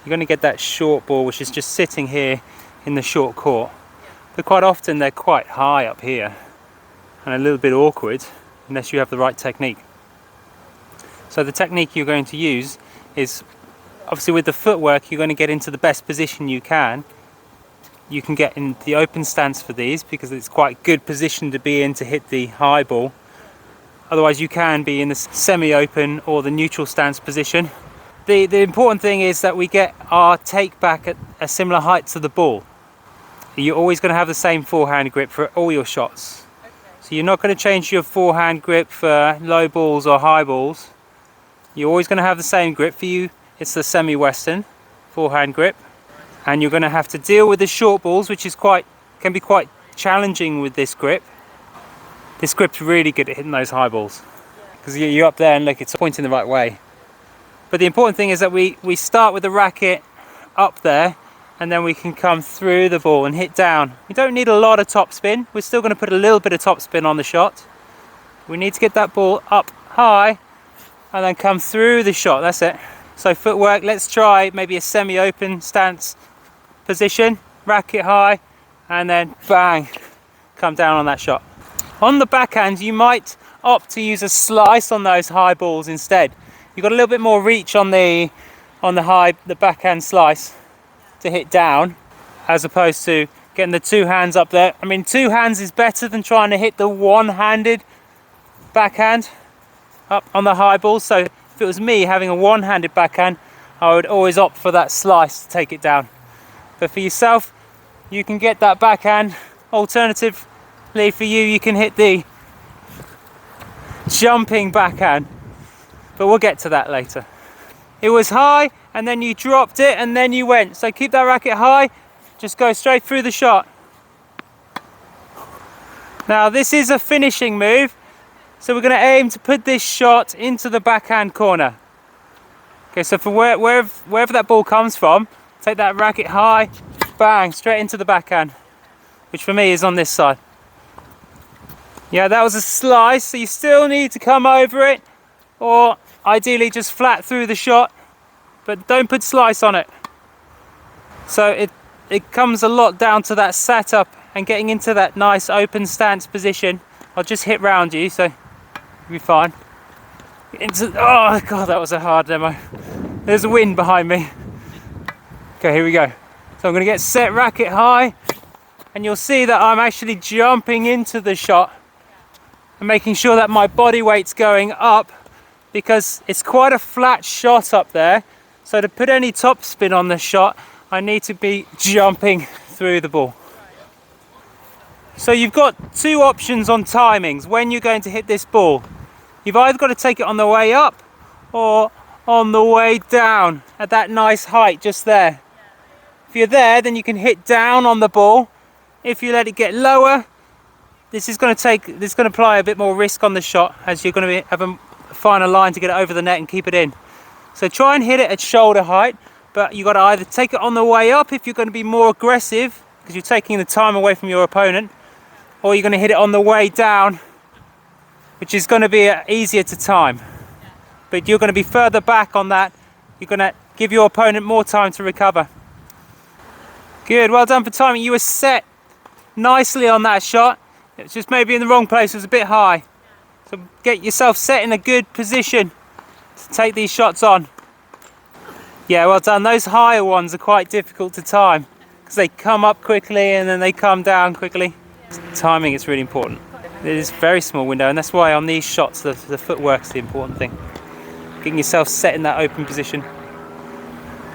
you're going to get that short ball which is just sitting here in the short court. But quite often they're quite high up here and a little bit awkward unless you have the right technique. So the technique you're going to use is, obviously with the footwork, you're going to get into the best position you can. You can get in the open stance for these because it's quite a good position to be in to hit the high ball. Otherwise you can be in the semi-open or the neutral stance position. The important thing is that we get our take back at a similar height to the ball. You're always going to have the same forehand grip for all your shots. Okay. So you're not going to change your forehand grip for low balls or high balls. You're always going to have the same grip. For you, it's the semi-western forehand grip. And you're going to have to deal with the short balls, which is can be quite challenging with this grip. This grip's really good at hitting those high balls because you're up there and look, it's pointing the right way. But the important thing is that we start with the racket up there and then we can come through the ball and hit down. We don't need a lot of topspin. We're still going to put a little bit of topspin on the shot. We need to get that ball up high and then come through the shot. That's it. So footwork, let's try maybe a semi-open stance position, racket high, and then bang, come down on that shot. On the backhand, you might opt to use a slice on those high balls instead. You've got a little bit more reach on the backhand slice to hit down, as opposed to getting the two hands up there. I mean, two hands is better than trying to hit the one-handed backhand up on the high balls. So if it was me having a one-handed backhand, I would always opt for that slice to take it down. But for yourself, you can get that backhand. Alternatively for you, you can hit the jumping backhand. But we'll get to that later. It was high, and then you dropped it, and then you went. So keep that racket high, just go straight through the shot. Now this is a finishing move, so we're going to aim to put this shot into the backhand corner. Okay, so for wherever that ball comes from, take that racket high, bang, straight into the backhand, which for me is on this side. Yeah, that was a slice, so you still need to come over it, or ideally just flat through the shot, but don't put slice on it. So it comes a lot down to that setup and getting into that nice open stance position. I'll just hit round you, so you'll be fine. Oh god, that was a hard demo. There's a wind behind me. Okay, here we go. So I'm going to get set racket high, and you'll see that I'm actually jumping into the shot and making sure that my body weight's going up, because it's quite a flat shot up there. So to put any topspin on the shot, I need to be jumping through the ball. So you've got two options on timings when you're going to hit this ball. You've either got to take it on the way up or on the way down at that nice height just there. If you're there, then you can hit down on the ball. If you let it get lower, this is going to apply a bit more risk on the shot, as you're going to have a finer line to get it over the net and keep it in. So try and hit it at shoulder height, but you've got to either take it on the way up if you're going to be more aggressive, because you're taking the time away from your opponent, or you're going to hit it on the way down, which is going to be easier to time. But you're going to be further back on that. You're going to give your opponent more time to recover. Good, well done for timing. You were set nicely on that shot. It's just maybe in the wrong place, it was a bit high. So get yourself set in a good position to take these shots on. Yeah, well done. Those higher ones are quite difficult to time because they come up quickly and then they come down quickly. Timing is really important. It is a very small window, and that's why on these shots the footwork is the important thing. Getting yourself set in that open position.